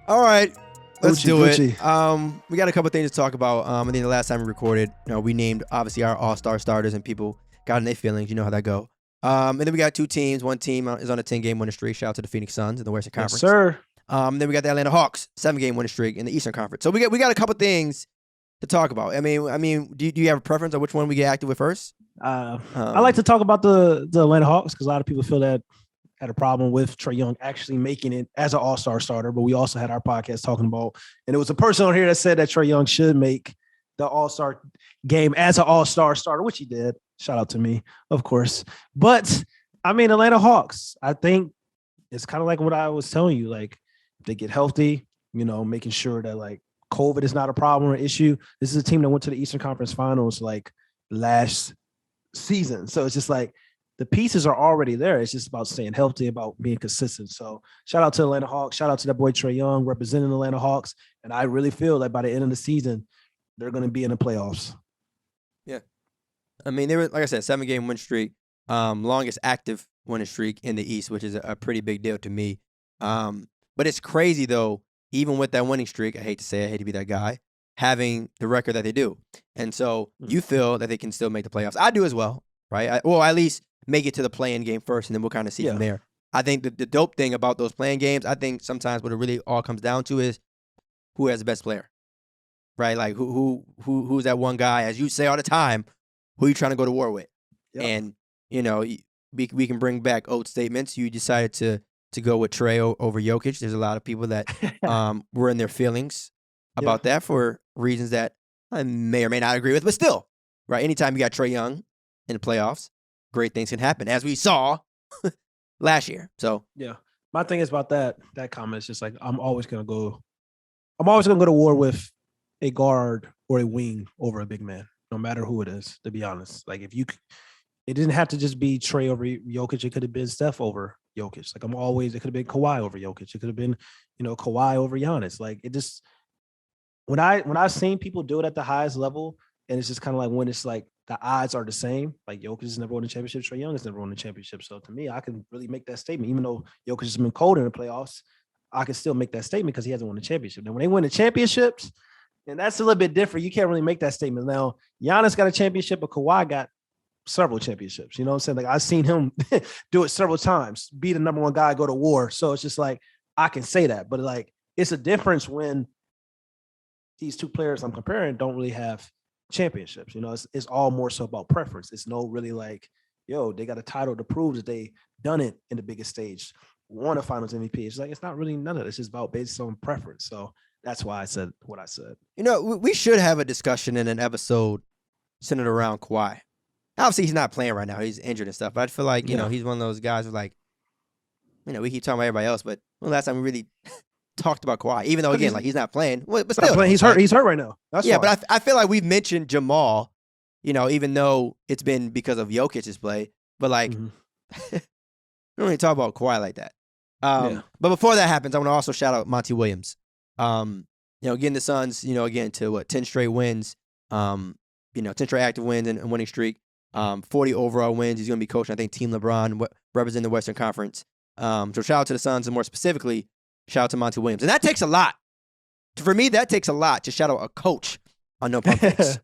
All right, let's do Gucci. it. We got a couple things to talk about. I think the last time we recorded, we named obviously our all-star starters, and people got in their feelings. You know how that go. And then we got two teams. One team is on a 10-game winning streak. Shout out to the Phoenix Suns in the Western Conference. Yes, sir. Then we got the Atlanta Hawks, 7-game winning streak in the Eastern Conference. So we got a couple things to talk about. I mean, do you have a preference on which one we get active with first? I like to talk about the Atlanta Hawks because a lot of people feel that had a problem with Trey Young actually making it as an all-star starter, but we also had our podcast talking about, and it was a person on here that said that Trey Young should make the all-star game as an all-star starter, which he did. Shout out to me, of course. But I mean, Atlanta Hawks, I think it's kind of like what I was telling you, like if they get healthy, making sure that like COVID is not a problem or issue. This is a team that went to the Eastern Conference Finals like last season. So it's just like, the pieces are already there. It's just about staying healthy, about being consistent. So shout out to Atlanta Hawks. Shout out to that boy Trey Young representing the Atlanta Hawks. And I really feel like by the end of the season, they're going to be in the playoffs. Yeah. I mean, they were, like I said, 7-game win streak, longest active winning streak in the East, which is a pretty big deal to me. But it's crazy, though, even with that winning streak, I hate to say it, I hate to be that guy, having the record that they do. And so you feel that they can still make the playoffs. I do as well, right? Well, at least make it to the play-in game first, and then we'll kind of see from there. I think the dope thing about those play-in games, I think sometimes what it really all comes down to is who has the best player, right? Like who's that one guy, as you say all the time, who you trying to go to war with? Yep. And we can bring back old statements. You decided to go with Trae over Jokic. There's a lot of people that were in their feelings about that for reasons that I may or may not agree with, but still, right? Anytime you got Trey Young in the playoffs, great things can happen, as we saw last year. So my thing is about that comment is just like I'm always gonna go to war with a guard or a wing over a big man, no matter who it is. To be honest, like it didn't have to just be Trey over Jokic. It could have been Steph over Jokic. Like it could have been Kawhi over Jokic. It could have been Kawhi over Giannis. Like it just when I've seen people do it at the highest level, and it's just kind of like when it's like the odds are the same. Like Jokic has never won a championship. Trey Young has never won a championship. So to me, I can really make that statement. Even though Jokic has been cold in the playoffs, I can still make that statement because he hasn't won a championship. Now, when they win the championships, and that's a little bit different. You can't really make that statement. Now, Giannis got a championship, but Kawhi got several championships. You know what I'm saying? Like I've seen him do it several times, be the number one guy, go to war. So it's just like I can say that. But like it's a difference when these two players I'm comparing don't really have championships. It's all more so about preference. It's no really like, they got a title to prove that they done it in the biggest stage, won a finals MVP. It's like, it's not really none of it. It's just about based on preference. So that's why I said what I said. We should have a discussion in an episode centered around Kawhi. Obviously, he's not playing right now. He's injured and stuff. But I feel like, he's one of those guys who's like, we keep talking about everybody else, but when the last time we really talked about Kawhi, even though again, like he's not playing, but still, playing. He's hurt. He's hurt right now. That's why. But I feel like we've mentioned Jamal, even though it's been because of Jokic's play, but like we don't really talk about Kawhi like that. But before that happens, I want to also shout out Monty Williams. Getting the Suns, again to 10 straight wins, 10 straight active wins and winning streak, 40 overall wins. He's going to be coaching, I think, Team LeBron, representing the Western Conference. So shout out to the Suns, and more specifically, shout out to Monty Williams. And that takes a lot. For me, that takes a lot to shout out a coach on No Pump Fakes.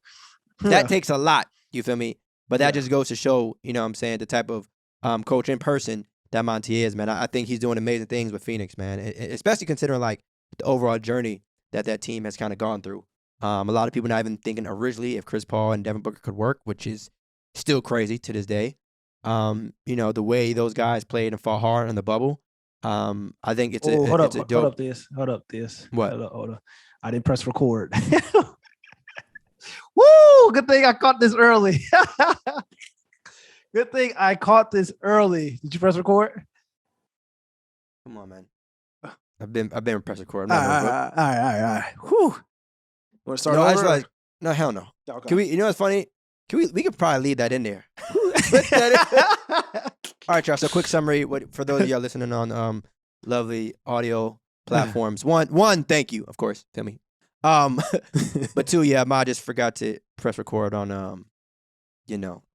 That takes a lot, you feel me? But that just goes to show, what I'm saying, the type of coach in person that Monty is, man. I think he's doing amazing things with Phoenix, man, especially considering, like, the overall journey that team has kind of gone through. A lot of people not even thinking originally if Chris Paul and Devin Booker could work, which is still crazy to this day. The way those guys played and fought hard in the bubble. I think it's a dope. Hold up this. What? Hold up. I didn't press record. Woo! Good thing I caught this early. Good thing I caught this early. Did you press record? Come on, man. I've been press record. All right. Whew. Want to start over? I just realized, no, hell no. Okay. Can we? You know what's funny? We could probably leave that in there. All right, y'all. So quick summary. For those of y'all listening on lovely audio platforms. One, thank you, of course, Timmy. But two, Ma just forgot to press record on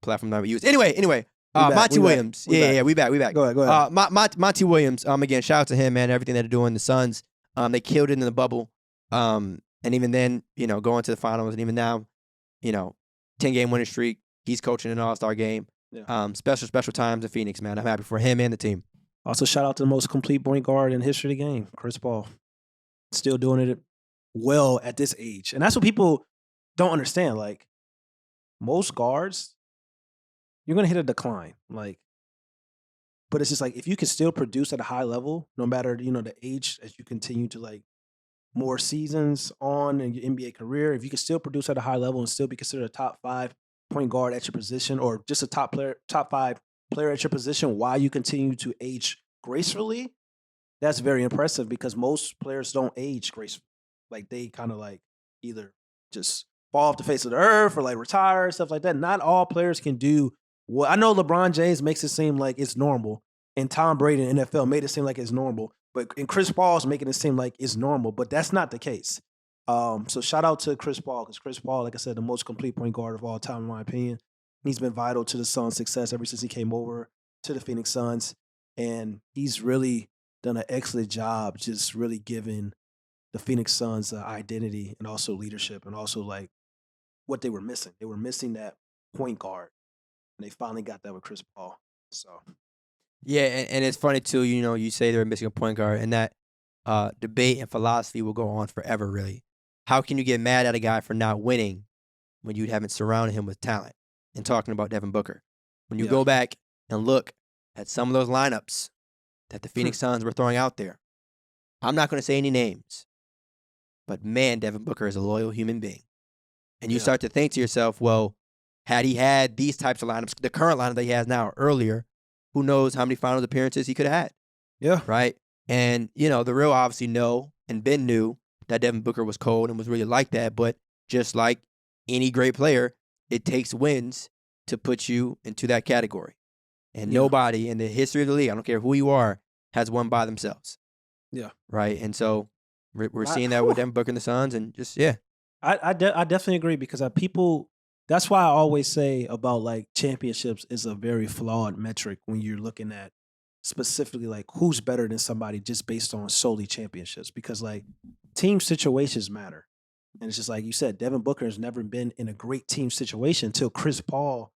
platform that we use. Anyway, Monty Williams. We back. Go ahead. Monty Williams. Again, shout out to him, man. Everything that they're doing. The Suns They killed it in the bubble. And even then, going to the finals, and even now, 10-game winning streak. He's coaching an All-Star game. Yeah. Special times in Phoenix, man. I'm happy for him and the team. Also, shout out to the most complete point guard in history of the game, Chris Paul. Still doing it well at this age. And that's what people don't understand. Like, most guards, you're going to hit a decline. Like, but it's just like, if you can still produce at a high level, no matter, the age, as you continue to, like, more seasons on in your NBA career, if you can still produce at a high level and still be considered a top 5 point guard at your position, or just a top 5 player at your position while you continue to age gracefully, that's very impressive, because most players don't age gracefully. Like, they kind of like either just fall off the face of the earth or like retire, stuff like that. Not all players can do what I know. LeBron James makes it seem like it's normal, and Tom Brady in the NFL made it seem like it's normal. But Chris Paul's making it seem like it's normal, but that's not the case. So shout out to Chris Paul, because Chris Paul, like I said, the most complete point guard of all time, in my opinion. He's been vital to the Suns' success ever since he came over to the Phoenix Suns. And he's really done an excellent job just really giving the Phoenix Suns identity and also leadership, and also like what they were missing. They were missing that point guard, and they finally got that with Chris Paul. So. Yeah, and it's funny too, you say they're missing a point guard, and that debate and philosophy will go on forever, really. How can you get mad at a guy for not winning when you haven't surrounded him with talent? And talking about Devin Booker. When you go back and look at some of those lineups that the Phoenix Suns were throwing out there, I'm not going to say any names, but man, Devin Booker is a loyal human being. And you start to think to yourself, well, had he had these types of lineups, the current lineup that he has now earlier, who knows how many finals appearances he could have had. Yeah. Right? And, the real obviously know, and Ben knew that Devin Booker was cold and was really like that. But just like any great player, it takes wins to put you into that category. And nobody in the history of the league, I don't care who you are, has won by themselves. Yeah. Right? And so we're seeing that with Devin Booker and the Suns, and just, I definitely agree, because people, that's why I always say about like championships is a very flawed metric when you're looking at specifically like who's better than somebody just based on solely championships, because like team situations matter. And it's just like you said, Devin Booker has never been in a great team situation until Chris Paul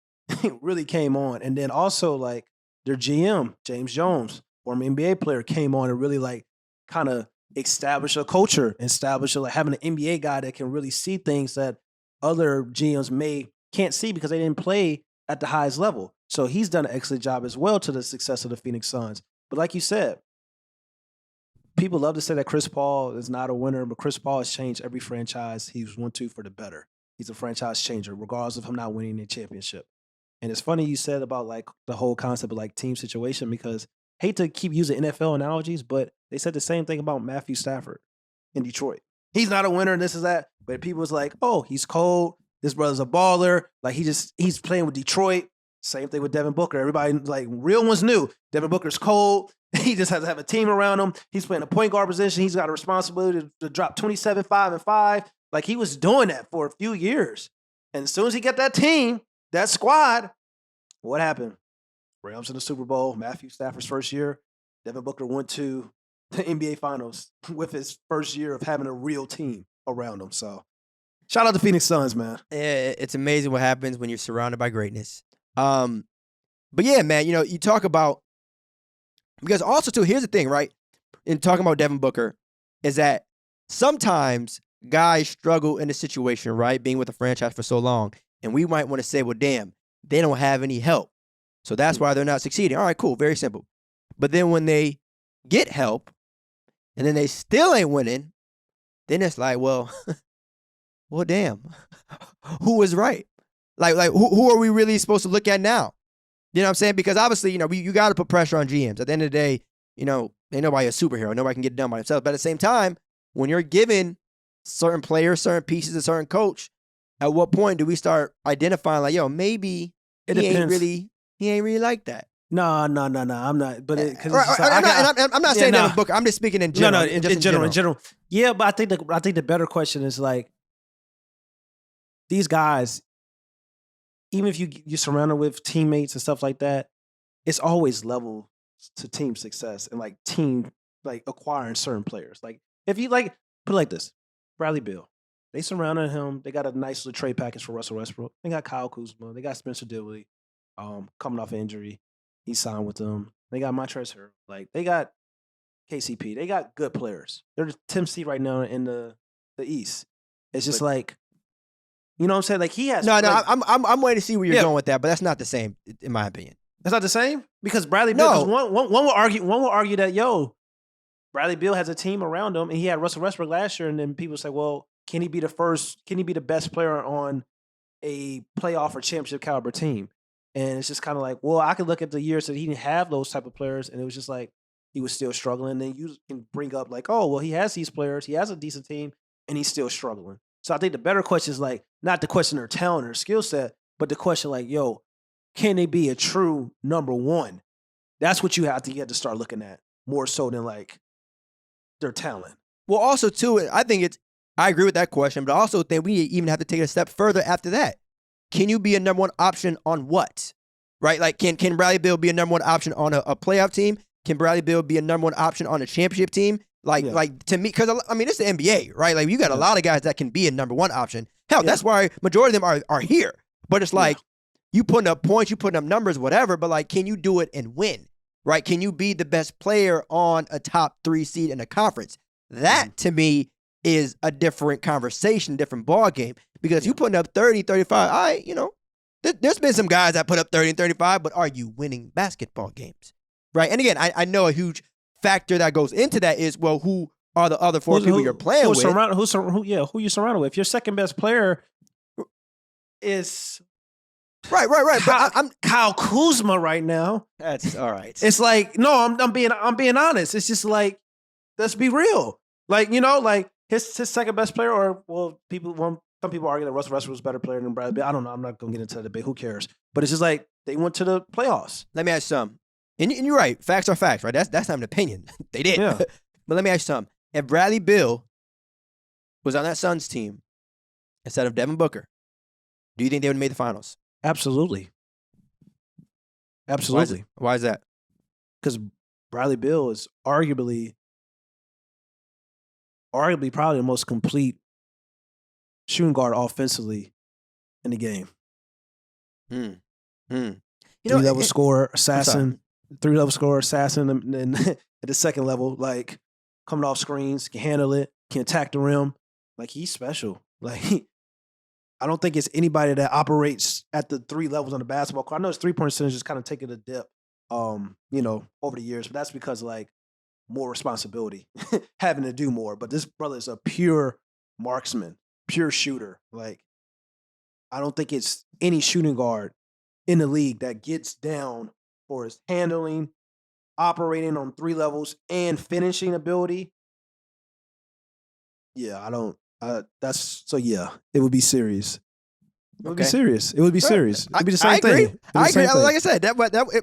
really came on. And then also like their GM, James Jones, former NBA player, came on and really like kind of establish a culture, establish like having an NBA guy that can really see things that other GMs can't see because they didn't play at the highest level. So he's done an excellent job as well to the success of the Phoenix Suns. But like you said, people love to say that Chris Paul is not a winner, but Chris Paul has changed every franchise he's went to for the better. He's a franchise changer, regardless of him not winning a championship. And it's funny you said about like the whole concept of like team situation, because hate to keep using NFL analogies, but they said the same thing about Matthew Stafford in Detroit. He's not a winner, and this is that. But people was like, oh, he's cold. This brother's a baller. Like he's playing with Detroit. Same thing with Devin Booker. Everybody, like, real ones knew Devin Booker's cold. He just has to have a team around him. He's playing a point guard position. He's got a responsibility to drop 27, 5, and 5. Like, he was doing that for a few years. And as soon as he got that team, that squad, what happened? Rams in the Super Bowl, Matthew Stafford's first year. Devin Booker went to the NBA Finals with his first year of having a real team around him. So, shout out to Phoenix Suns, man. Yeah, it's amazing what happens when you're surrounded by greatness. But yeah, man, you talk about, because also too, here's the thing, right? In talking about Devin Booker, is that sometimes guys struggle in a situation, right? Being with a franchise for so long, and we might want to say, well, damn, they don't have any help, so that's why they're not succeeding. All right, cool, very simple. But then when they get help, and then they still ain't winning, then it's like, well, well, damn, who was right? Like who are we really supposed to look at now? You know what I'm saying? Because obviously, you got to put pressure on GMs. At the end of the day, ain't nobody a superhero. Nobody can get it done by themselves. But at the same time, when you're given certain players, certain pieces, a certain coach, at what point do we start identifying like, yo, maybe he ain't really like that? No, I'm not. But I'm not saying that in Booker. I'm just speaking in general. In general. Yeah, but I think the better question is like, these guys, even if you're surrounded with teammates and stuff like that, it's always level to team success and like team like acquiring certain players. Like If you like, put it like this, Bradley Beal. They surrounded him. They got a nice little trade package for Russell Westbrook. They got Kyle Kuzma. They got Spencer Dinwiddie, coming off injury. He signed with them. They got Montrezl Harrell. Like, they got KCP. They got good players. They're the 10th seed right now in the East. It's just like, you know what I'm saying? Like, he has. No, like, I'm waiting to see where you're going with that, but that's not the same, in my opinion. That's not the same? Because Bradley Beal, one will argue that, Bradley Beal has a team around him, and he had Russell Westbrook last year, and then people say, well, can he be the best player on a playoff or championship caliber team? And it's just kind of like, well, I could look at the years that he didn't have those type of players, and it was just like he was still struggling. And then you can bring up like, oh, well, he has these players, he has a decent team, and he's still struggling. So I think the better question is like, not the question their talent or skill set, but the question like, can they be a true number one? That's what you have to start looking at more so than like their talent. Well, also too, I agree with that question, but I also think we even have to take it a step further after that. Can you be a number one option on what? Right? Like, can Bradley Beal be a number one option on a playoff team? Can Bradley Beal be a number one option on a championship team? Like to me, because I mean, it's the NBA, right? Like, you got a lot of guys that can be a number one option. Hell, that's why majority of them are here. But it's like, you putting up points, you putting up numbers, whatever, but like, can you do it and win? Right? Can you be the best player on a top 3 seed in a conference? That, to me, is a different conversation, different ball game. Because you putting up 30, 35, there's been some guys that put up 30 and 35, but are you winning basketball games? Right? And again, I know a huge factor that goes into that is, well, who are the other 4 people you're playing with? Who you surrounded with? If your second best player is... Right. But I'm Kyle Kuzma right now. That's all right. It's like, no, I'm being honest. It's just like, let's be real. Like, like his second best player, or some people argue that Russell Westbrook was a better player than Bradley Beal. I don't know. I'm not gonna get into the debate. Who cares? But it's just like they went to the playoffs. Let me ask you something. And you're right. Facts are facts, right? That's not an opinion. They did. Yeah. But let me ask you something. If Bradley Beal was on that Suns team instead of Devin Booker, do you think they would have made the finals? Absolutely. Why is that? Because Bradley Beal is arguably probably the most complete shooting guard offensively in the game. Three-level scorer, assassin. Three-level scorer, assassin, and at the second level, like, coming off screens, can handle it, can attack the rim. Like, he's special. Like, I don't think it's anybody that operates at the 3 levels on the basketball court. I know his 3-point percentage is kind of taking a dip, over the years, but that's because, like, more responsibility, having to do more. But this brother is a pure marksman, pure shooter. Like, I don't think it's any shooting guard in the league that gets down for his handling, operating on 3 levels, and finishing ability. Yeah, I don't. It would be serious. It would be serious. It would be serious. It would be the same thing. I agree. Like I said,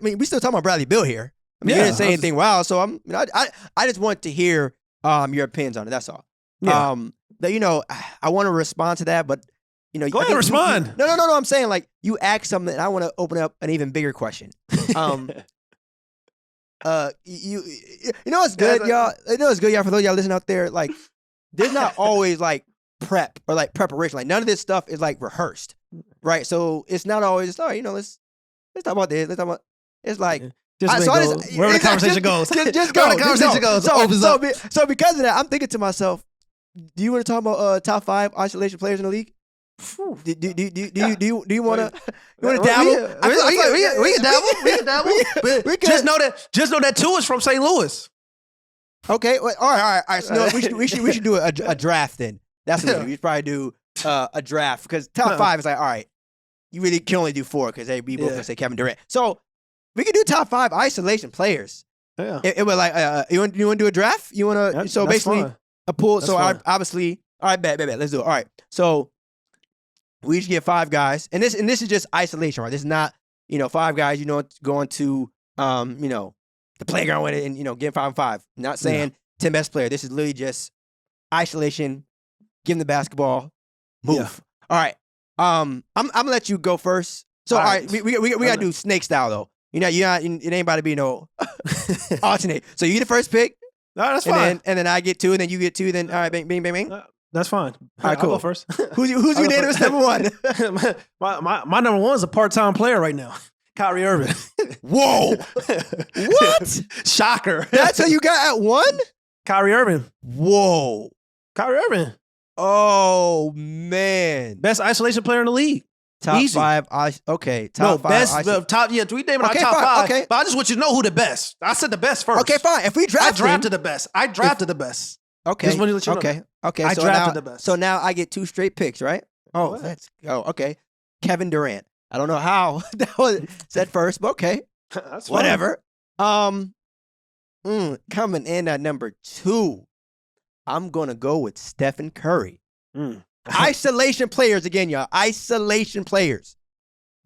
we still talking about Bradley Beal here. I mean, you didn't say anything wild, so I just want to hear your opinions on it. That's all. Yeah. I want to respond to that, but go ahead and respond. No. I'm saying, like, you asked something, and I want to open up an even bigger question. You know what's good, y'all? You know what's good, y'all? For those of y'all listening out there, like, there's not always like prep or like preparation. Like, none of this stuff is like rehearsed, right? So it's not always, let's talk about this. Let's talk about. It's like. Wherever the conversation goes. Just go. Wherever the conversation goes. So because of that, I'm thinking to myself, do you want to talk about top 5 isolation players in the league? Do you want to dabble? We can dabble. Just know that 2 is from St. Louis. Okay. All right. So we should do a draft then. That's what we should probably do a draft, because top 5 is like, all right, you really can only do 4 because we both gonna say Kevin Durant. So we can do top 5 isolation players. Yeah. It was like, you want to do a draft? You want to? So basically, fine. A pool. That's so obviously, all right, bet. Let's do it. All right. So we each get 5 guys, and this is just isolation, right? This is not 5 guys. Going to the playground with it and get 5 and 5. Not saying 10 best player. This is literally just isolation. Give them the basketball. Move. Yeah. All right. I'm gonna let you go first. So all right, we gotta do snake style though. It ain't about to be no alternate. So you get the first pick. No, that's fine. And then I get 2, and then you get 2. Then all right, bang, bang, bang, bang. That's fine. All right, cool. I'll go first. Who's unanimous number 1? my number 1 is a part-time player right now. Kyrie Irving. Whoa. What? Shocker. That's who you got at 1? Kyrie Irving. Whoa. Kyrie Irving. Oh, man. Best isolation player in the league. Top Easy. 5. Okay. Top 5. Best. Top. Yeah, we naming our top 5. Okay. But I just want you to know who the best. I said the best first. Okay, fine. If we draft I drafted the best. I drafted the best. Okay. Just want to let you know that. Okay. I drafted the best. So now I get 2 straight picks, right? Oh, let's go. Okay. Kevin Durant. I don't know how that was said first, but okay. That's whatever. Coming in at number 2, I'm gonna go with Stephen Curry. Isolation players again, y'all. Isolation players.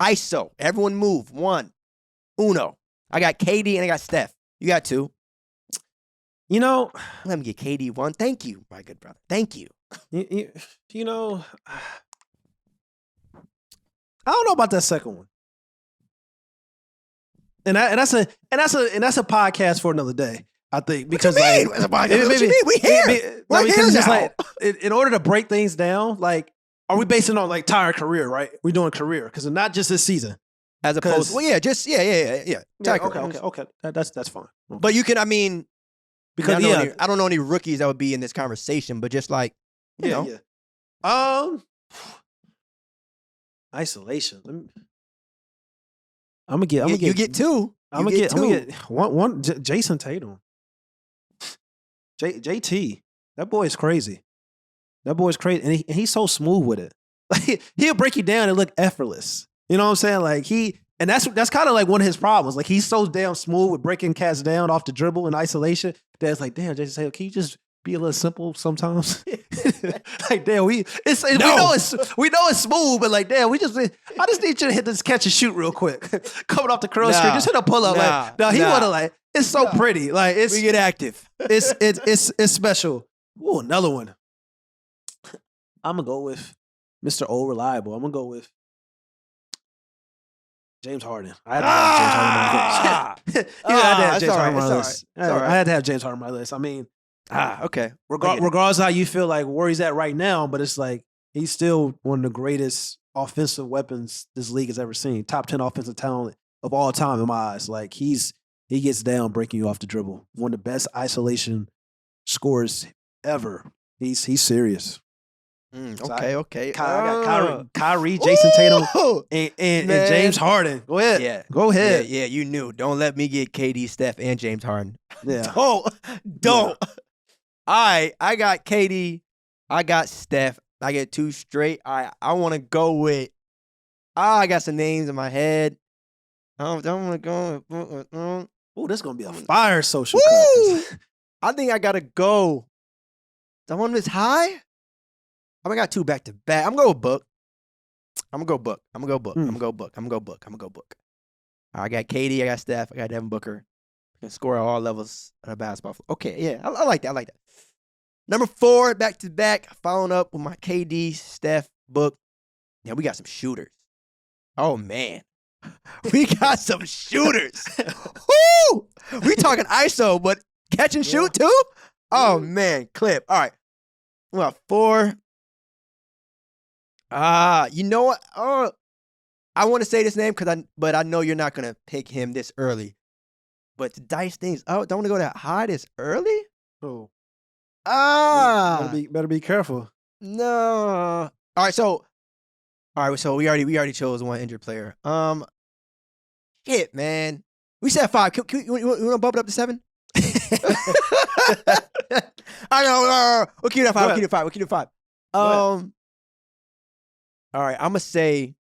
ISO. Everyone move. 1. Uno. I got KD and I got Steph. You got 2. You know, let me get KD 1. Thank you, my good brother. Thank you. You know, I don't know about that second one. And that's a podcast for another day. I think because what you mean? We here. We're here it's just now. like in order to break things down, like, are we basing on like entire career, right? We're doing career because not just this season. As opposed, yeah. Okay. That's fine. But you can, I mean, because I don't know any rookies that would be in this conversation, but just like you know. Isolation. I'm gonna get. You get 2. I'm gonna get one. Jason Tatum. JT. That boy is crazy. That boy's crazy, and he's so smooth with it. Like he'll break you down and look effortless. You know what I'm saying? Like and that's kind of like one of his problems. Like he's so damn smooth with breaking cats down off the dribble in isolation that it's like, damn, Jason Tatum, can you just be a little simple sometimes? Like, damn, we know it's smooth, but like, damn, I just need you to hit this catch and shoot real quick. Coming off the curl screen, just hit a pull up. It's so pretty. Like we get active. It's special. Ooh, another one. I'm gonna go with Mr. Old Reliable. I'm gonna go with James Harden. I had to have James Harden on my list. I had to have James Harden on my list. I mean, okay. Regardless of how you feel like where he's at right now, but it's like he's still one of the greatest offensive weapons this league has ever seen. Top 10 offensive talent of all time in my eyes. Like he gets down breaking you off the dribble. One of the best isolation scorers ever. He's serious. Okay. I got Kyrie, Jason Tatum, and James Harden. Go ahead. Yeah. Go ahead. Yeah, you knew. Don't let me get KD, Steph, and James Harden. Yeah. Don't. Yeah. I got KD. I got Steph. I get 2 straight. I want to go with. I got some names in my head. I don't want to go. Oh, this is gonna be a fire social cut. I think I gotta go. The one that's high. I got 2 back to back. I'm gonna go Book. I'm gonna go Book. I got KD. I got Steph. I got Devin Booker. I can score at all levels of the basketball. Okay, yeah, I like that. Number 4, back to back, following up with my KD, Steph, Book. Yeah, we got some shooters. Oh man, we got some shooters. Woo! We talking ISO, but catch and shoot too. Oh man, clip. All right, well 4. You know what? I want to say this name but I know you're not gonna pick him this early. But to dice things out, don't want to go that high this early. Oh, better be careful. No. All right, so we already chose one injured player. Shit, man. We said 5. You want to bump it up to 7? I know. We'll keep it at 5. All right, I'm gonna say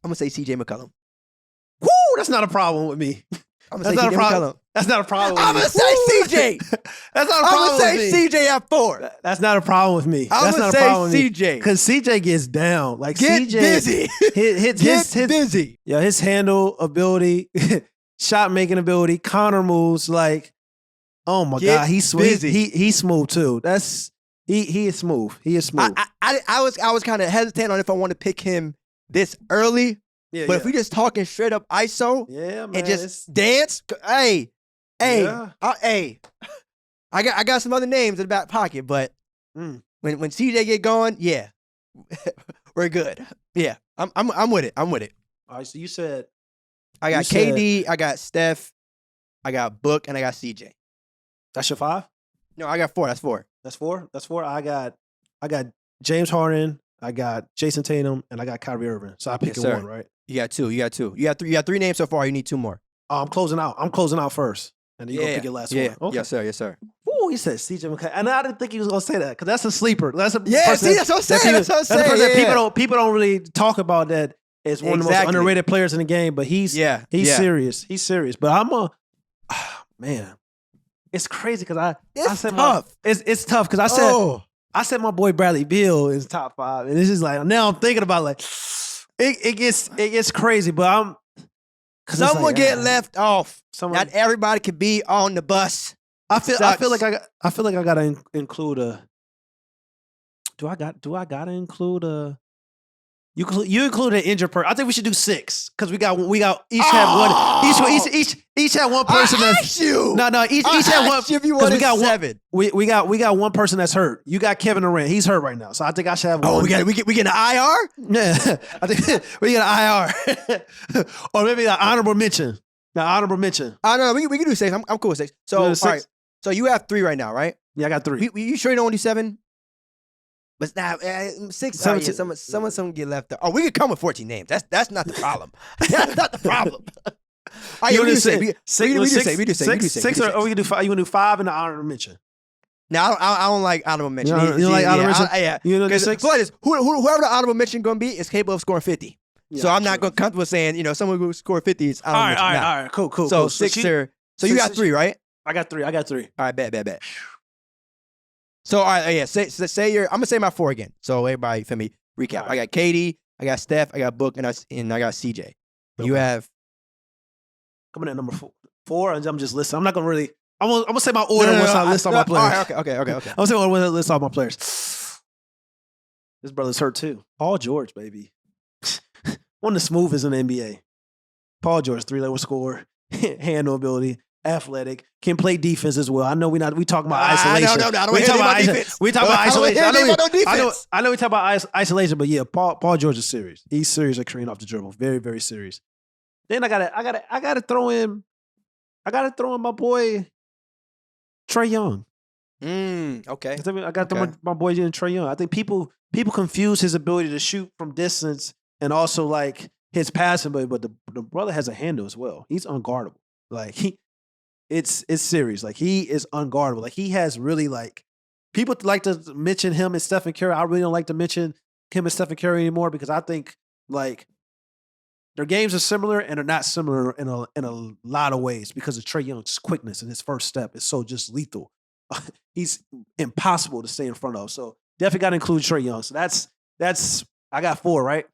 CJ McCollum. Woo, that's not a problem with me. That's not a problem. That's not a problem. I'm gonna say CJ. That's not a problem. I'm gonna say CJ at 4. That's not a problem with me. I'm gonna say CJ because CJ gets down. Like get CJ busy. His busy. Yeah, his handle ability, shot making ability, counter moves. Like, oh my god, he's busy. He's smooth too. He is smooth. He is smooth. I was kind of hesitant on if I want to pick him this early. But if we just talking straight up ISO man, and just dance, hey, I got some other names in the back pocket, but when CJ get going, yeah, we're good. Yeah, I'm with it. I'm with it. All right, so you said I got KD, I got Steph, I got Book, and I got CJ. That's your 5? No, I got 4. That's 4. That's 4. That's 4. I got James Harden, I got Jason Tatum, and I got Kyrie Irving. So I picked one, right? You got 2. You got 2. You got 3 names so far. You need 2 more. Oh, I'm closing out first, and then you gonna pick your last one. Okay. Yes, sir. Yes, sir. Ooh, he said CJ McCollum, and I didn't think he was gonna say that because that's a sleeper. That's a that's what I'm saying. That's what I'm saying. That people don't really talk about that as one of the most underrated players in the game, but he's serious. He's serious. But man, it's crazy because I said tough. It's tough because I said my boy Bradley Beal is top 5, and it's just like now I'm thinking about like it gets crazy, but someone get left off. Not everybody can be on the bus. I feel like I gotta include a. Do I gotta include a? You include an injured person. I think we should do 6 because we got each have one. Each had one person that's each had one if you want we got 7. We got one person that's hurt. You got Kevin Durant. He's hurt right now, so I think I should have one. Oh, we get an IR. Yeah, I think we get an IR or maybe an honorable mention. Honorable mention. I don't know. We can do 6. I'm cool with 6. So all right. So you have 3 right now, right? Yeah, I got 3. You sure you don't want to do 7? But now 6. Some get left out. Oh, we could come with 14 names. That's not the problem. That's not the problem. We do 6. We do 6. Or we can do 5. You want to do 5 in the honorable mention? No, I don't like honorable mention. You don't like honorable mention? Yeah. You know 6? Whoever the honorable mention going to be is capable of scoring 50. Yeah, so I'm not going to comfortable saying someone who score 50 is honorable mention. All right, cool. So 6 or so you got 3, right? I got 3. All right, bet. So, all right, say I'm going to say my 4 again. So, everybody, feel me, recap. Right. I got KD, I got Steph, I got Book, and I got CJ. Okay. You have? Coming at number 4, and I'm just listening. I'm not going to really, I'm going to say my order once I list all my players. All right, okay. I'm going to say when I list all my players. This brother's hurt too. Paul George, baby. One of the smoothest in the NBA. Paul George, 3-level scorer, handle ability, athletic, can play defense as well. I know we talk about isolation. No, we talk about defense. We talk about isolation. I know we talk about isolation, but yeah, Paul George is serious. He's serious at creating off the dribble. Very, very serious. Then I gotta throw in my boy Trey Young. Okay. I got my boy in Trey Young. I think people confuse his ability to shoot from distance and also like his passing, but the brother has a handle as well. He's unguardable. Like it's serious. Like he is unguardable. Like he has really like people like to mention him and Stephen Curry. I really don't like to mention him and Stephen Curry anymore because I think like their games are similar and they're not similar in a lot of ways because of Trey Young's quickness and his first step is so just lethal. He's impossible to stay in front of. So definitely got to include Trey Young. So that's I got 4, right?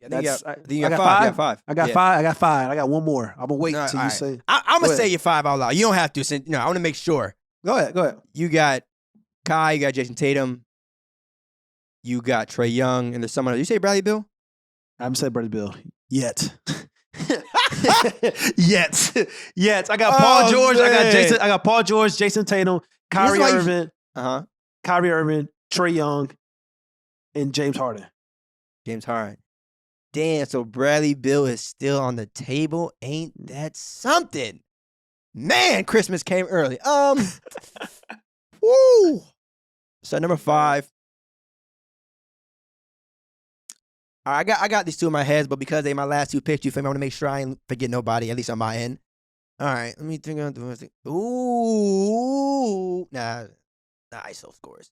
You got 5. I got 5. I got one more. I'm gonna wait until you say. I'm gonna say your 5 out loud. You don't have to. I want to make sure. Go ahead. You got Kai. You got Jason Tatum. You got Trey Young, and there's someone else. You say Bradley Beal? I haven't said Bradley Beal yet. Yet. I got Paul George. Man. I got Paul George, Jason Tatum, Kyrie Irving, Trey Young, and James Harden. Damn, so Bradley Beal is still on the table. Ain't that something? Man, Christmas came early. Woo. So number 5. All right, I got these 2 in my head, but because they my last 2 picks, you feel me? I want to make sure I ain't forget nobody, at least on my end. All right, let me think. Ooh, nah, ISO scores.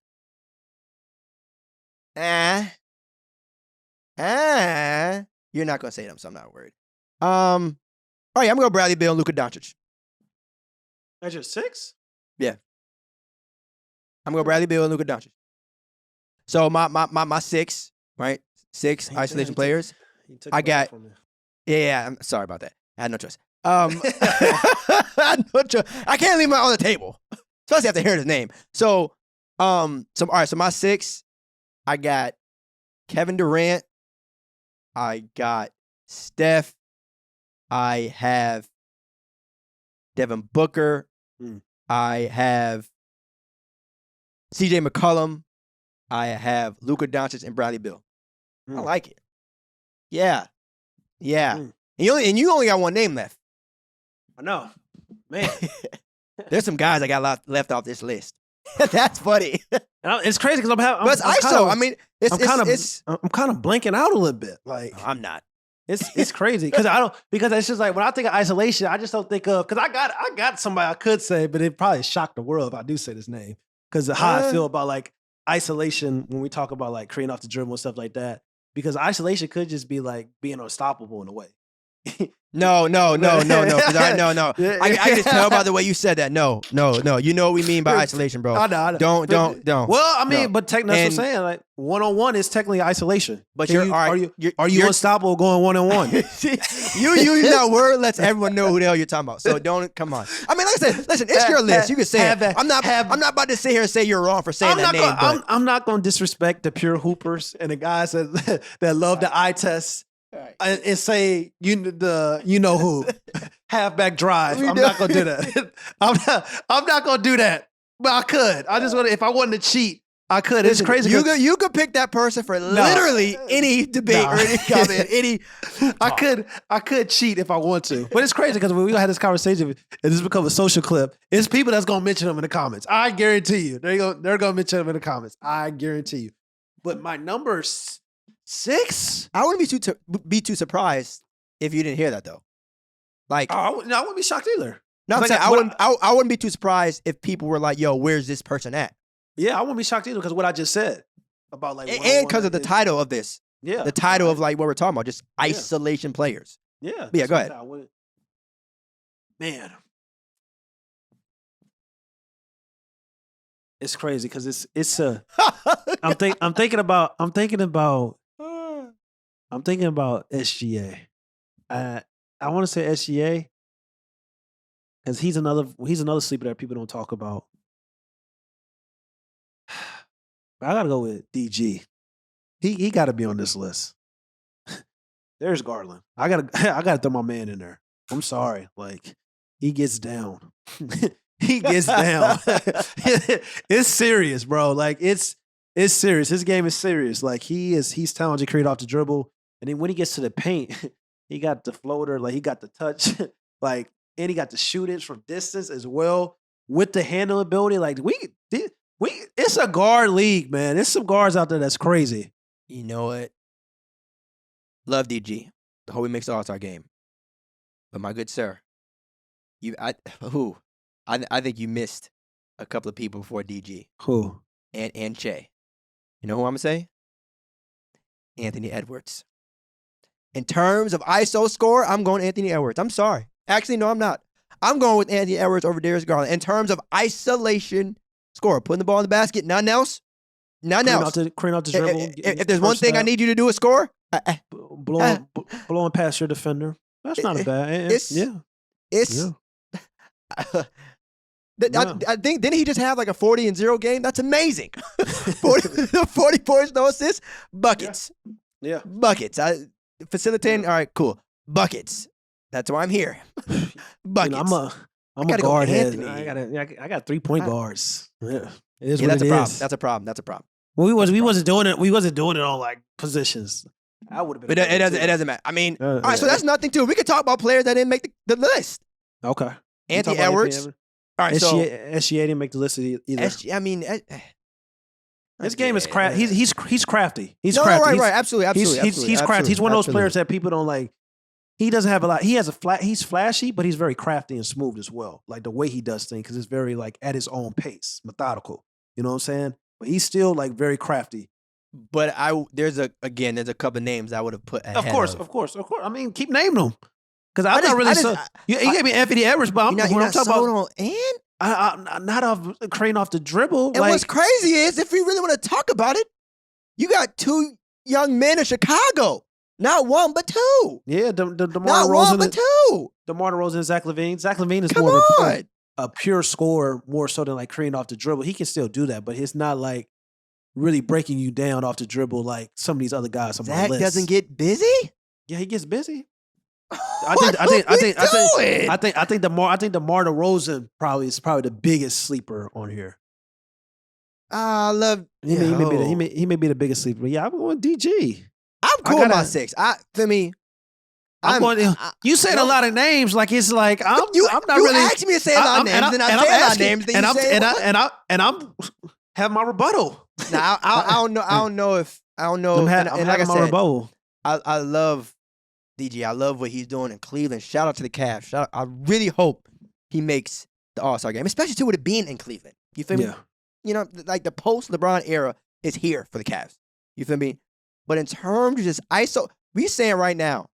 You're not gonna say them, so I'm not worried. All right, I'm gonna go Bradley Beal and Luka Doncic. That's your 6? Yeah. I'm gonna go Bradley Beal and Luka Doncic. So my 6, right? 6 isolation players. I got. Yeah, I'm sorry about that. I had no choice. I can't leave him on the table, especially after hearing his name. So, all right. So my 6, I got Kevin Durant. I got Steph. I have Devin Booker. I have CJ McCollum. I have Luka Doncic and Bradley Beal. I like it. Yeah. And you only got one name left. I know. Man. There's some guys I got left off this list. That's funny. It's crazy because I'm but it's ISO. I mean, I'm kind of blanking out a little bit. Like I'm not. It's crazy because it's just like when I think of isolation, I just don't think of because I got somebody I could say, but it probably shocked the world if I do say this name because of how I feel about like isolation when we talk about like creating off the dribble and stuff like that. Because isolation could just be like being unstoppable in a way. No. No. I can just tell by the way you said that. No. You know what we mean by isolation, bro. I know. Don't. Well, I mean, but that's what I'm saying. Like 1-on-1 is technically isolation. But are you unstoppable going 1-on-1? You use that word lets everyone know who the hell you're talking about. So don't come on. I mean, like I said, listen, it's your list. You can say it. I'm not about to sit here and say you're wrong for saying that name. I'm not going to disrespect the pure hoopers and the guys that love the eye test. Right. And say you know who halfback drive. I'm not gonna do that. I'm not gonna do that. But I could. I just want to. If I wanted to cheat, I could. It's crazy. You could pick that person for literally any debate or any comment. I could cheat if I want to. But it's crazy because when we had this conversation and this become a social clip, it's people that's gonna mention them in the comments. I guarantee you. They're gonna mention them in the comments. I guarantee you. But my number's 6? I wouldn't be too surprised if you didn't hear that though. Like, I wouldn't be shocked either. No, I'm saying I wouldn't be too surprised if people were like, "Yo, where's this person at?" Yeah, I wouldn't be shocked either because what I just said about like, and because of the title of this. Yeah, the title of like what we're talking about, just isolation players. Yeah, but yeah. Go ahead. Man, it's crazy because it's I'm thinking about SGA. I want to say SGA because he's another sleeper that people don't talk about. I gotta go with DG. He got to be on this list. There's Garland. I gotta throw my man in there. I'm sorry, like he gets down. He gets down. It's serious, bro. Like it's serious. His game is serious. Like he's talented, create off the dribble. And then when he gets to the paint, he got the floater, like he got the touch, like, and he got the shootings from distance as well with the handle ability. Like it's a guard league, man. There's some guards out there that's crazy. You know what? Love DG. The whole makes the All-Star game. But my good sir, I think you missed a couple of people before DG. Who? And Che. You know who I'm gonna say? Anthony Edwards. In terms of ISO score, I'm going Anthony Edwards. I'm sorry. Actually, no, I'm not. I'm going with Anthony Edwards over Darius Garland. In terms of isolation score, putting the ball in the basket, nothing else. Nothing else. Crane out the dribble. If there's one thing I need you to do is score. Blowing past your defender. That's not a bad. I think didn't he just have like a 40-0 game? That's amazing. 40 points, no assists, buckets. Yeah. Buckets. Facilitating. All right, cool. Buckets. That's why I'm here. Buckets. You know, I'm a guard head. I got 3-point guards. Yeah. It is what that's it a problem. is. That's a problem. That's a problem. Well, we wasn't doing it. We wasn't doing it on like positions. I would have been. But it doesn't matter. I mean, all right. So that's nothing too. We could talk about players that didn't make the list. Okay. Anthony Edwards. All right. SGA didn't make the list either. This game is crafty. He's crafty. He's crafty. Right. Absolutely. He's crafty. He's one of those players that people don't like. He doesn't have a lot. He's flashy, but he's very crafty and smooth as well. Like the way he does things, because it's very like at his own pace, methodical. You know what I'm saying? But he's still like very crafty. But there's a couple of names I would have put ahead of course. I mean, keep naming them. Because I'm not really you gave me Anthony Edwards, but I'm talking about not off crane off the dribble. And what's crazy is if we really want to talk about it, you got 2 young men in Chicago. Not one, but 2. Yeah, DeMar DeRozan. Not one, but 2. DeMar DeRozan and Zach LaVine. Zach LaVine is more of a pure scorer, more so than like crane off the dribble. He can still do that, but it's not like really breaking you down off the dribble like some of these other guys on my list. Zach doesn't get busy? Yeah, he gets busy. I think DeMar DeRozan is probably the biggest sleeper on here. I love. He may be the biggest sleeper. Yeah, I'm going DG. I'm cool with my 6. For me, you said a lot of names. Like it's like I'm not really. You asked me to say a lot of names, and I say a lot of names. And I'm have my rebuttal. Now I don't know. I don't know. I'm like I said, rebuttal. I love DG. I love what he's doing in Cleveland. Shout out to the Cavs. I really hope he makes the All-Star game, especially too with it being in Cleveland. You feel me? Yeah. You know, like the post-LeBron era is here for the Cavs. You feel me? But in terms of just ISO, we saying right now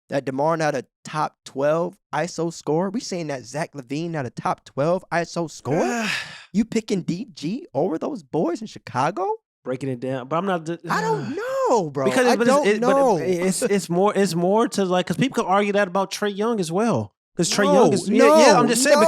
that DeMar not a top 12 ISO scorer. We saying that Zach LaVine not a top 12 ISO scorer. You picking DG over those boys in Chicago? Breaking it down, but I'm not. I don't know, bro. Because I don't know. It's more to like because people can argue that about Trey Young as well. Because Trey Young is I'm just saying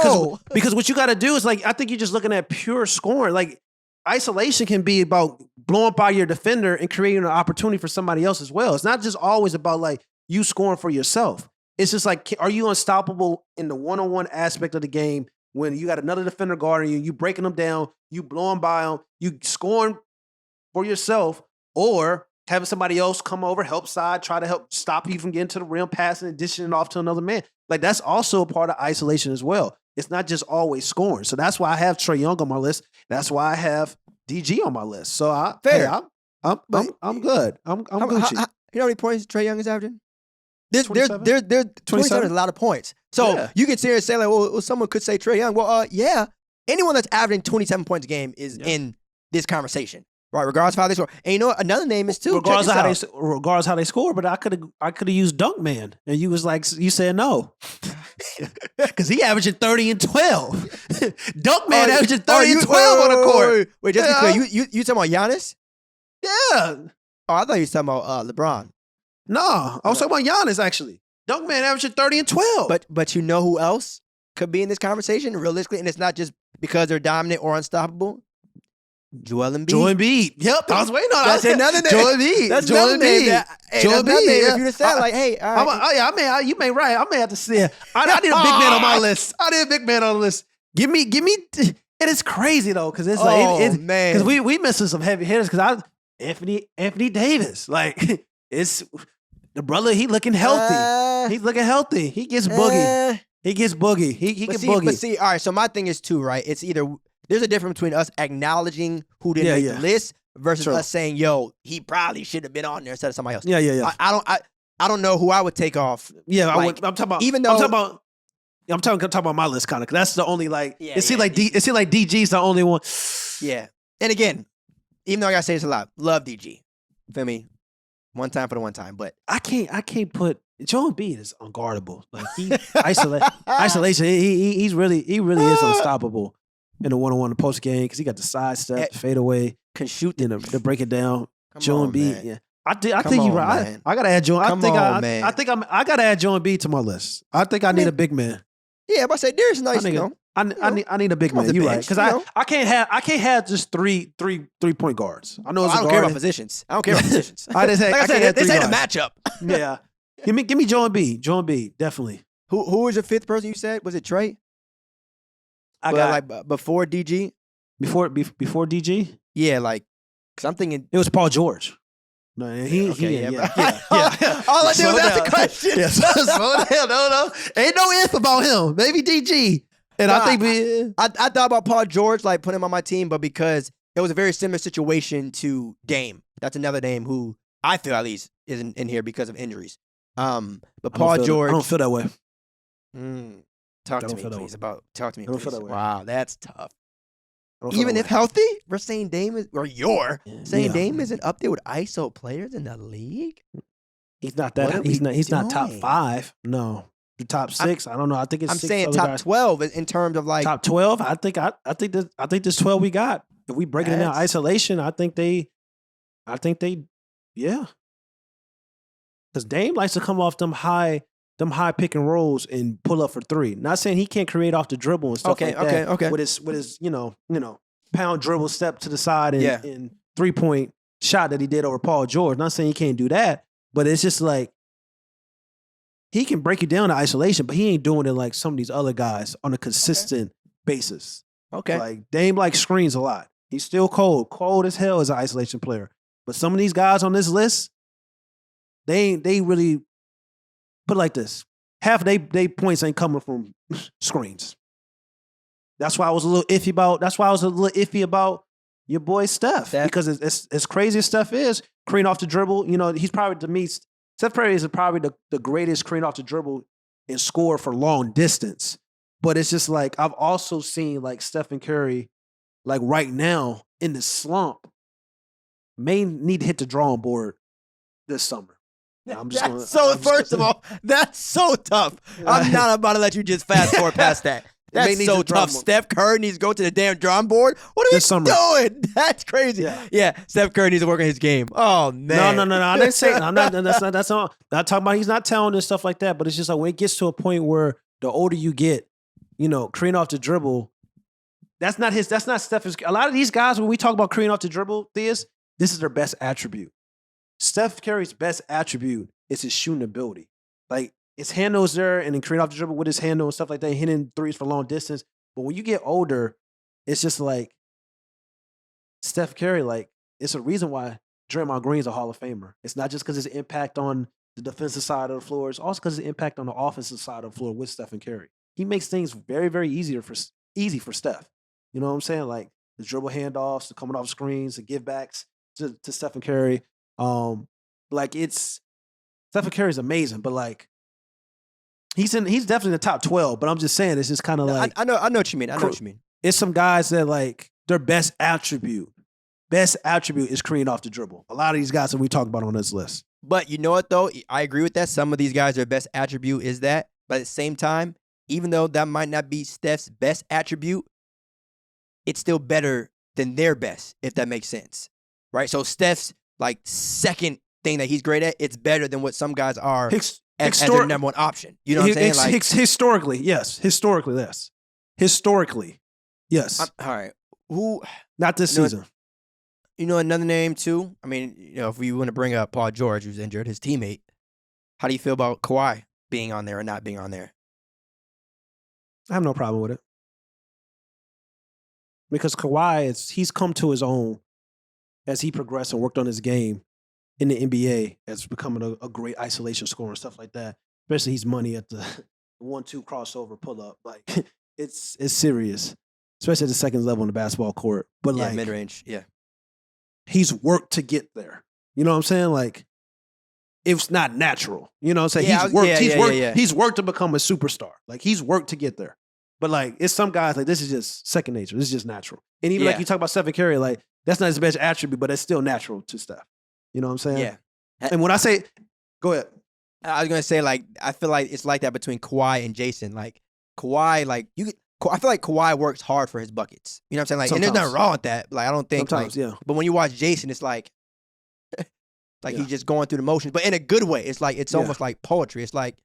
because what you got to do is like I think you're just looking at pure scoring. Like isolation can be about blowing by your defender and creating an opportunity for somebody else as well. It's not just always about like you scoring for yourself. It's just like, are you unstoppable in the one-on-one aspect of the game when you got another defender guarding you breaking them down, you blowing by them, you scoring for yourself, or having somebody else come over, help side, try to help stop you from getting to the rim, passing and dishing it off to another man. Like that's also a part of isolation as well. It's not just always scoring. So that's why I have Trey Young on my list. That's why I have DG on my list. So I'm good. I'm Gucci. You know how many points Trey Young is averaging? There's 27 is a lot of points. So you can sit here and say like, well, someone could say Trey Young. Well, yeah, anyone that's averaging 27 points a game is in this conversation. Right, regardless of how they score. And you know what? Another name is too. Regardless of how they score, but I could have used Dunkman. And you was like, you said no. Because he averaging 30 and 12. Dunkman averaging 30 and 12 on the court. Wait, just to be clear, you talking about Giannis? Yeah. Oh, I thought you was talking about LeBron. No, I was talking about Giannis actually. Dunkman averaging 30 and 12. But you know who else could be in this conversation realistically? And it's not just because they're dominant or unstoppable. Joel Embiid. Yep, I was waiting on that. That's another name. Joel Embiid. That's Joel Embiid. Joel Embiid. If you said like, hey, all right. You may right. I may have to see it. I need a big man on my list. I need a big man on the list. Give me. It is crazy though, because it's like, man, because we missing some heavy hitters. Because Anthony Davis, like it's the brother. He looking healthy. He's looking healthy. He gets boogie. He gets boogie. He can boogie. But see, all right. So my thing is too, right? It's either. There's a difference between us acknowledging who didn't make the list versus us saying, "Yo, he probably should have been on there instead of somebody else." Yeah. I don't know who I would take off. Yeah, like, I'm talking about. Even though I'm talking about my list kind of because that's the only like. It seems like DG's the only one. Yeah, and again, even though I gotta say this a lot, love DG. Feel me? One time for the one time, but I can't put Joel Embiid is unguardable. Like he isolation. He really is unstoppable. In the one-on-one, the post game, because he got the side step, fade away, can shoot, to break it down. Joel Embiid, yeah. I think you're right. I gotta add Joel. I gotta add Joel Embiid to my list. I think I need a big man. Yeah, but I say Darius nice. I need a big man. You're right, because I can't have just three point guards. I know I don't care about positions. I just said this ain't a matchup. Yeah, give me Joel Embiid. Joel Embiid, definitely. Who was your fifth person you said? Was it Trae? I got like before DG. Before DG. Yeah, like because I'm thinking it was Paul George. No, yeah. All I did was ask the question. Yeah, slow down. No, ain't no if about him. Maybe DG. And I think I thought about Paul George, like putting him on my team, but because it was a very similar situation to Dame. That's another Dame who I feel at least isn't in here because of injuries. But Paul George, I don't feel that way. Talk to me, please. Talk to me, please. Wow, that's tough. Even if healthy, we're saying Dame is, or Dame isn't up there with ISO players in the league. He's not that. He's not top 5. No, the top 6. I don't know. I think it's. I'm saying top 12 in terms of like top 12. I think this 12 we got. If we break it down isolation, I think they, yeah. Because Dame likes to come off them high pick and rolls and pull up for 3. Not saying he can't create off the dribble and stuff like that. Okay. With his pound dribble step to the side and 3-point shot that he did over Paul George. Not saying he can't do that, but it's just like he can break you down to isolation, but he ain't doing it like some of these other guys on a consistent basis. Okay. Like Dame screens a lot. He's still cold as hell as an isolation player. But some of these guys on this list, they really put it like this. Half of they points ain't coming from screens. That's why I was a little iffy about your boy Steph. Because it's as crazy as Steph is, screen off the dribble, he's probably to me, Steph Curry is probably the greatest screen off the dribble and score for long distance. But it's just like I've also seen like Stephen Curry, like right now in the slump, may need to hit the drawing board this summer. First of all, that's so tough. I'm not about to let you just fast forward past that. That's so tough. Steph Curry needs to go to the damn drawing board. What are you doing? That's crazy. Yeah, Steph Curry needs to work on his game. Oh man. No. I didn't say I'm not. That's all. Not talking about. He's not talented and stuff like that. But it's just like when it gets to a point where the older you get, creating off the dribble. That's not Steph's. A lot of these guys, when we talk about creating off the dribble, this is their best attribute. Steph Curry's best attribute is his shooting ability. Like, his handle's there and then creating off the dribble with his handle and stuff like that, hitting threes for long distance. But when you get older, it's just like Steph Curry, like, it's a reason why Draymond Green's a Hall of Famer. It's not just because his impact on the defensive side of the floor. It's also because his impact on the offensive side of the floor with Stephen Curry. He makes things very, very easy for Steph. You know what I'm saying? Like, the dribble handoffs, the coming off screens, the givebacks to Stephen Curry. Stephen Curry's amazing, but like he's definitely in the top 12. But I'm just saying, it's just kind of like I know what you mean. It's some guys that like their best attribute is creating off the dribble. A lot of these guys that we talk about on this list. But you know what though? I agree with that. Some of these guys, their best attribute is that. But at the same time, even though that might not be Steph's best attribute, it's still better than their best, if that makes sense. Right? So Steph's like second thing that he's great at, it's better than what some guys are as their number one option. You know what I'm saying? Like, historically, yes. Historically, yes. All right. Who? Not this season. Another name too? I mean, if we want to bring up Paul George, who's injured, his teammate, how do you feel about Kawhi being on there or not being on there? I have no problem with it. Because Kawhi, he's come to his own as he progressed and worked on his game in the NBA as becoming a great isolation scorer and stuff like that. Especially he's money at the 1-2 crossover pull-up. Like, it's serious. Especially at the second level in the basketball court. But like mid-range, yeah. He's worked to get there. You know what I'm saying? Like, it's not natural. You know what I'm saying? He's worked to become a superstar. Like, he's worked to get there. But like, it's some guys, like, this is just second nature. This is just natural. And even like you talk about Stephen Curry, like, that's not his best attribute, but it's still natural to Steph. You know what I'm saying? Yeah. And when I say, go ahead. I was going to say, like, I feel like it's like that between Kawhi and Jason. Like, Kawhi, like, I feel like Kawhi works hard for his buckets. You know what I'm saying? Like, Sometimes. and there's nothing wrong with that. Like, I don't think, Sometimes, yeah. But when you watch Jason, it's like, he's just going through the motions, but in a good way. It's like, it's almost like poetry. It's like,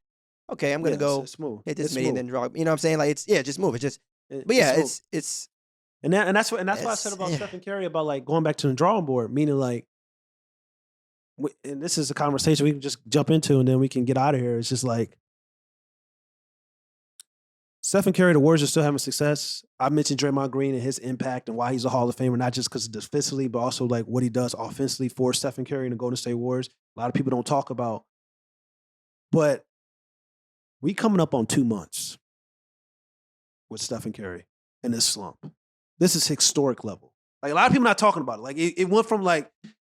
okay, I'm going to go hit this mini and then draw. You know what I'm saying? Like, it's, just move. It's just, it's. And that's why I said about Stephen Curry about like going back to the drawing board, meaning like, and this is a conversation we can just jump into and then we can get out of here. It's just like, Stephen Curry, the Warriors are still having success. I mentioned Draymond Green and his impact and why he's a Hall of Famer, not just because of defensively, but also like what he does offensively for Stephen Curry and the Golden State Warriors. A lot of people don't talk about. But we coming up on 2 months with Stephen Curry in this slump. This is historic level. Like, a lot of people not talking about it. Like, it went from like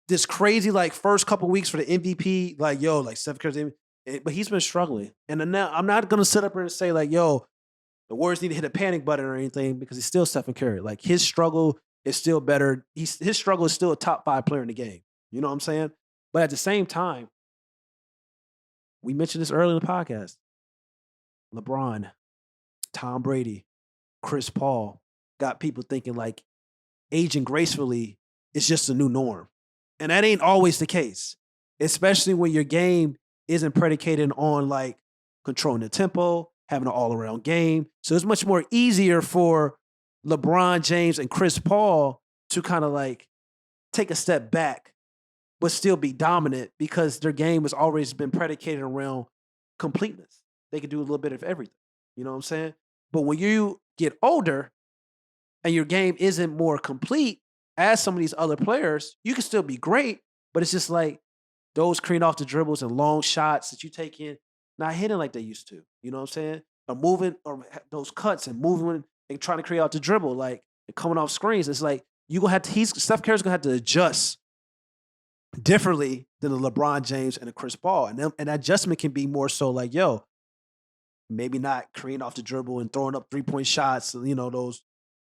this crazy like first couple weeks for the MVP, like, yo, like Stephen Curry's MVP, but he's been struggling. And then now I'm not gonna sit up here and say like, yo, the Warriors need to hit a panic button or anything because he's still Stephen Curry. Like, his struggle is still better. His struggle is still a top 5 player in the game. You know what I'm saying? But at the same time, we mentioned this earlier in the podcast. LeBron, Tom Brady, Chris Paul got people thinking like aging gracefully is just a new norm. And that ain't always the case, especially when your game isn't predicated on like controlling the tempo, having an all-around game. So it's much more easier for LeBron James and Chris Paul to kind of like take a step back, but still be dominant because their game has always been predicated around completeness. They can do a little bit of everything. You know what I'm saying? But when you get older and your game isn't more complete as some of these other players, you can still be great, but it's just like those creating off the dribbles and long shots that you take in, not hitting like they used to. You know what I'm saying? Or moving, or those cuts and moving and trying to create out the dribble, like and coming off screens. It's like you gonna have to. Steph Curry's gonna have to adjust differently than the LeBron James and the Chris Paul, and that adjustment can be more so like, yo, maybe not creating off the dribble and throwing up 3-point shots. You know,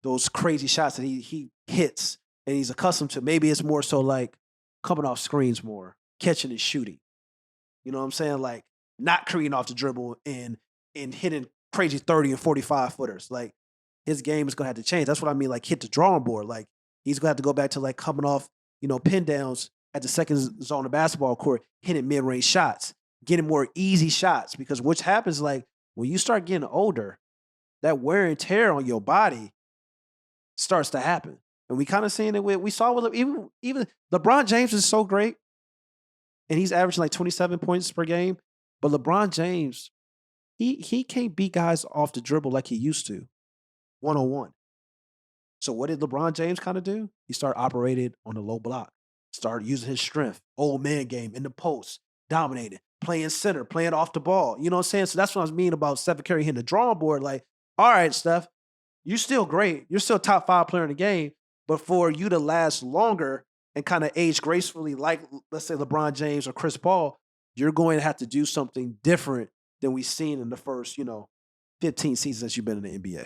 those crazy shots that he hits and he's accustomed to. Maybe it's more so like coming off screens more, catching and shooting. You know what I'm saying? Like not creating off the dribble and hitting crazy 30 and 45 footers. Like his game is gonna have to change. That's what I mean. Like hit the drawing board. Like he's gonna have to go back to like coming off, pin downs at the second zone of basketball court, hitting mid-range shots, getting more easy shots. Because what happens, like when you start getting older, that wear and tear on your body starts to happen. And we kind of seen it we saw with even LeBron James is so great, and he's averaging like 27 points per game. But LeBron James, he can't beat guys off the dribble like he used to, one-on-one. So what did LeBron James kind of do? He started operating on the low block, started using his strength, old man game in the post, dominating, playing center, playing off the ball. You know what I'm saying? So that's what I was meaning about Steph Curry hitting the drawing board. Like, all right, Steph, you're still great. You're still top 5 player in the game. But for you to last longer and kind of age gracefully, like let's say LeBron James or Chris Paul, you're going to have to do something different than we've seen in the first, 15 seasons that you've been in the NBA.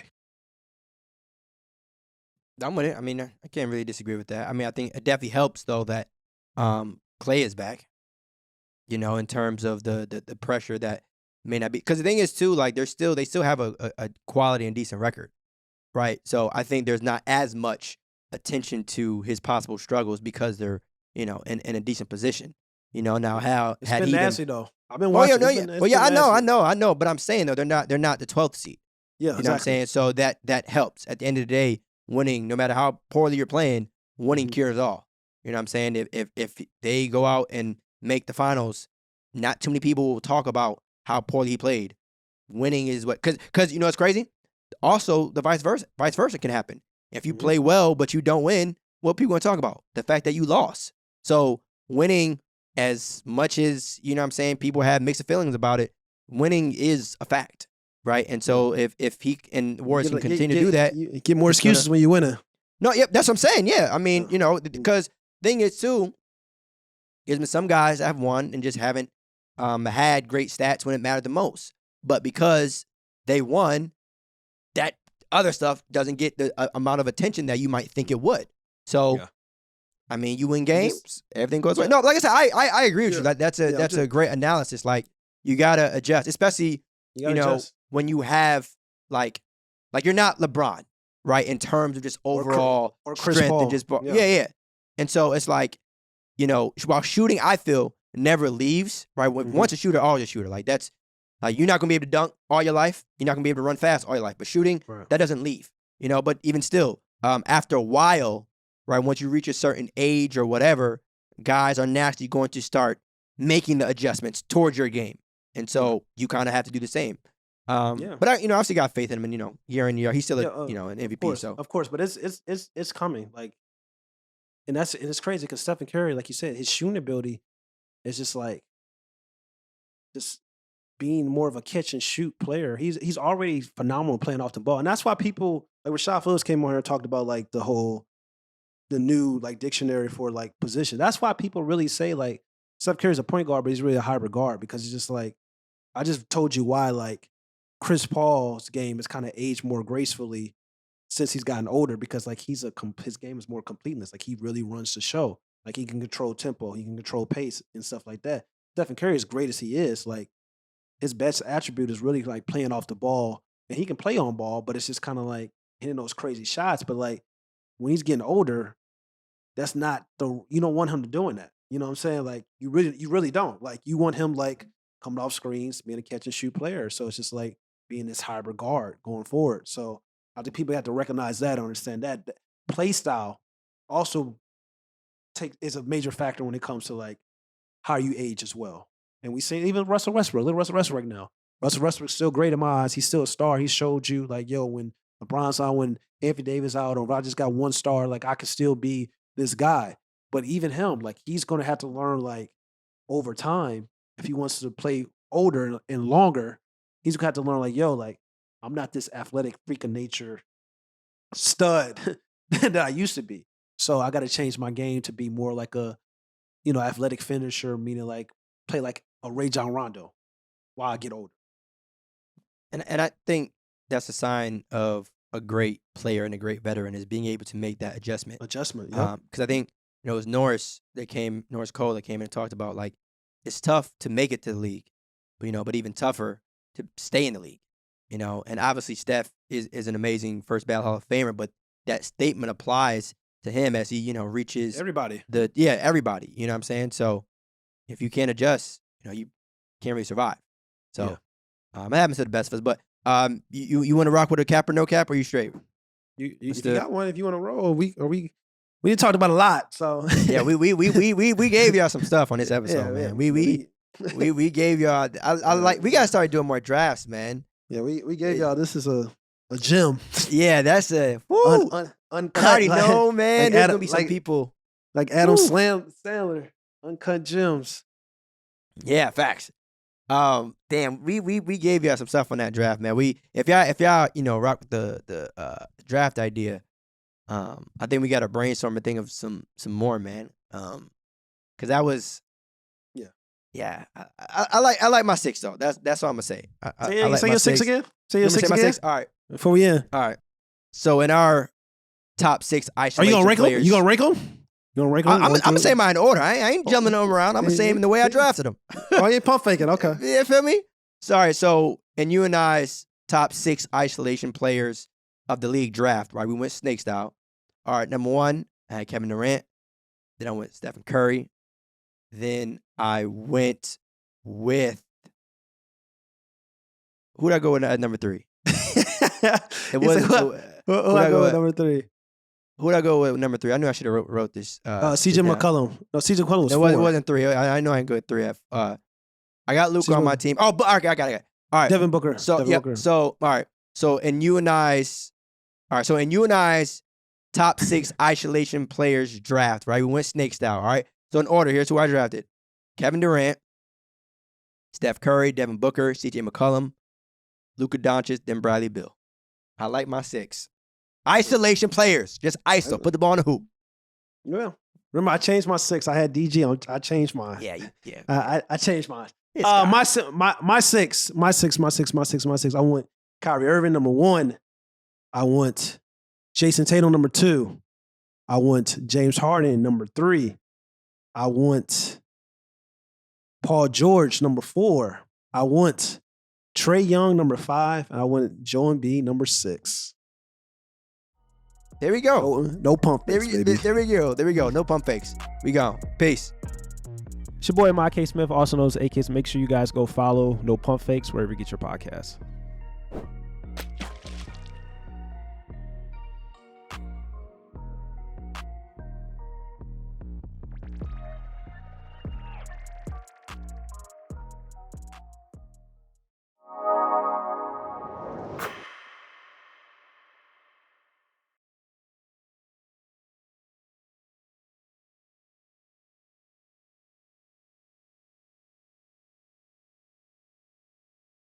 I'm with it. I mean, I can't really disagree with that. I mean, I think it definitely helps though that Clay is back. In terms of the pressure that may not be, because the thing is too, like they still have a quality and decent record, right? So I think there's not as much attention to his possible struggles because they're in a decent position. Now how it's had been he nasty though. I've been watching. I know. But I'm saying though they're not the 12th seed. Yeah, you know what I'm saying. So that helps. At the end of the day, winning, no matter how poorly you're playing, winning cures all. You know what I'm saying? If they go out and make the finals, not too many people will talk about how poorly he played. Winning is what, because it's crazy. Also, the vice versa can happen. If you play well but you don't win, what people going to talk about? The fact that you lost. So winning, as much as people have mixed feelings about it, winning is a fact, right? And so if he and Warriors can continue to do that, you get more excuses when you win it. No, yep, that's what I'm saying. Yeah, I mean, because thing is too, there's been some guys that have won and just haven't had great stats when it mattered the most. But because they won, that other stuff doesn't get the amount of attention that you might think it would. So, I mean, you win games, everything goes right. No, like I said, I agree with you. That's a great analysis. Like you gotta adjust, especially when you have like you're not LeBron, right? In terms of just overall or Chris strength Paul. And just yeah. And so it's like, while shooting, I feel never leaves, right? Once a shooter, always a shooter. Like that's you're not gonna be able to dunk all your life. You're not gonna be able to run fast all your life. But shooting, that doesn't leave. But even still, after a while, right, once you reach a certain age or whatever, guys are naturally going to start making the adjustments towards your game. And so you kind of have to do the same. But I obviously got faith in him, and year in year, he's still an MVP. Of course, but it's coming. Like, and it's crazy because Stephen Curry, like you said, his shooting ability is just being more of a catch and shoot player. He's already phenomenal playing off the ball, and that's why people like Rashad Phillips came on here and talked about like the new like dictionary for like position. That's why people really say like Steph Curry's a point guard, but he's really a hybrid guard because it's just like I just told you why like Chris Paul's game has kind of aged more gracefully since he's gotten older because like his game is more completeness. Like he really runs the show. Like he can control tempo, he can control pace and stuff like that. Stephen Curry, as great as he is, like his best attribute is really like playing off the ball, and he can play on ball, but it's just kind of like hitting those crazy shots. But like when he's getting older, that's not you don't want him to doing that. You know what I'm saying? Like you really don't. Like you want him like coming off screens, being a catch and shoot player. So it's just like being this hybrid guard going forward. So I think people have to recognize that, understand that play style also is a major factor when it comes to like how you age as well. And we see even Russell Westbrook. Look at Russell Westbrook right now. Russell Westbrook's still great in my eyes. He's still a star. He showed you, like, yo, when LeBron's out, when Anthony Davis out, or Rodgers got one star, like, I could still be this guy. But even him, like, he's going to have to learn, like, over time, if he wants to play older and longer, he's going to have to learn, like, yo, like, I'm not this athletic freak of nature stud that I used to be. So I got to change my game to be more like a, athletic finisher, meaning like play like a Ray John Rondo while I get older. And I think that's a sign of a great player and a great veteran is being able to make that adjustment. Yeah. Because I think, it was Norris Cole that came in and talked about, like, it's tough to make it to the league, but even tougher to stay in the league, And obviously Steph is an amazing first ballot Hall of Famer, but that statement applies to him as he, reaches everybody. Everybody. You know what I'm saying? So if you can't adjust, you can't really survive. So I haven't said the best of us, but you want to rock with a cap or no cap, or you straight? If you got one, if you want to roll, we didn't talk about a lot, so yeah, we gave y'all some stuff on this episode, man. We gave y'all. We gotta start doing more drafts, man. Yeah, we gave y'all. This is a gem. Yeah, that's a uncut. I already know, man. Like there's gonna be some people like Adam Sandler, uncut gems. Yeah, facts. Damn, we gave y'all some stuff on that draft, man. If y'all rock with the draft idea, I think we got to brainstorm and think of some more, man. Because that was, yeah. I like my 6 though. That's all I'm gonna say. Say your 6 again. Say your 6 again. 6? All right. Before we end. All right. So in our top 6 isolation Are you gonna rank players, them? You gonna rank them? I'm gonna say mine in order. I ain't jumping them around. I'm gonna say them in the way I drafted them. Oh, you pump faking. Okay. Yeah, feel me? Sorry. So in you and I's top 6 isolation players of the league draft, right? We went snake style. All right, number 1, I had Kevin Durant. Then I went Stephen Curry. Then I went with who'd I go with at number 3? It wasn't. Who'd I go with number 3? Who'd I go with number 3? I knew I should have wrote this. CJ McCollum. No, CJ McCollum was 4. It wasn't 3. I know I ain't good at 3F. I got Luka on my team. Oh, but okay, I got it. All right. Devin Booker. So Booker. So all right. So in you and I's top 6 isolation players draft, right? We went snake style, all right? So in order, here's who I drafted. Kevin Durant, Steph Curry, Devin Booker, CJ McCollum, Luka Doncic, then Bradley Beal. I like my 6. Isolation players. Just ISO. Put the ball in the hoop. Yeah. Remember, I changed my 6. I had DG on. I changed mine. Yeah. I changed mine. My 6. I want Kyrie Irving, number 1. I want Jason Tatum, number 2. I want James Harden, number 3. I want Paul George, number 4. I want Trey Young, number 5. And I want Joel Embiid, number 6. There we go. No pump fakes, baby. There we go. No pump fakes. We go. Peace. It's your boy, Mike K. Smith, also known as AK. Make sure you guys go follow No Pump Fakes wherever you get your podcasts.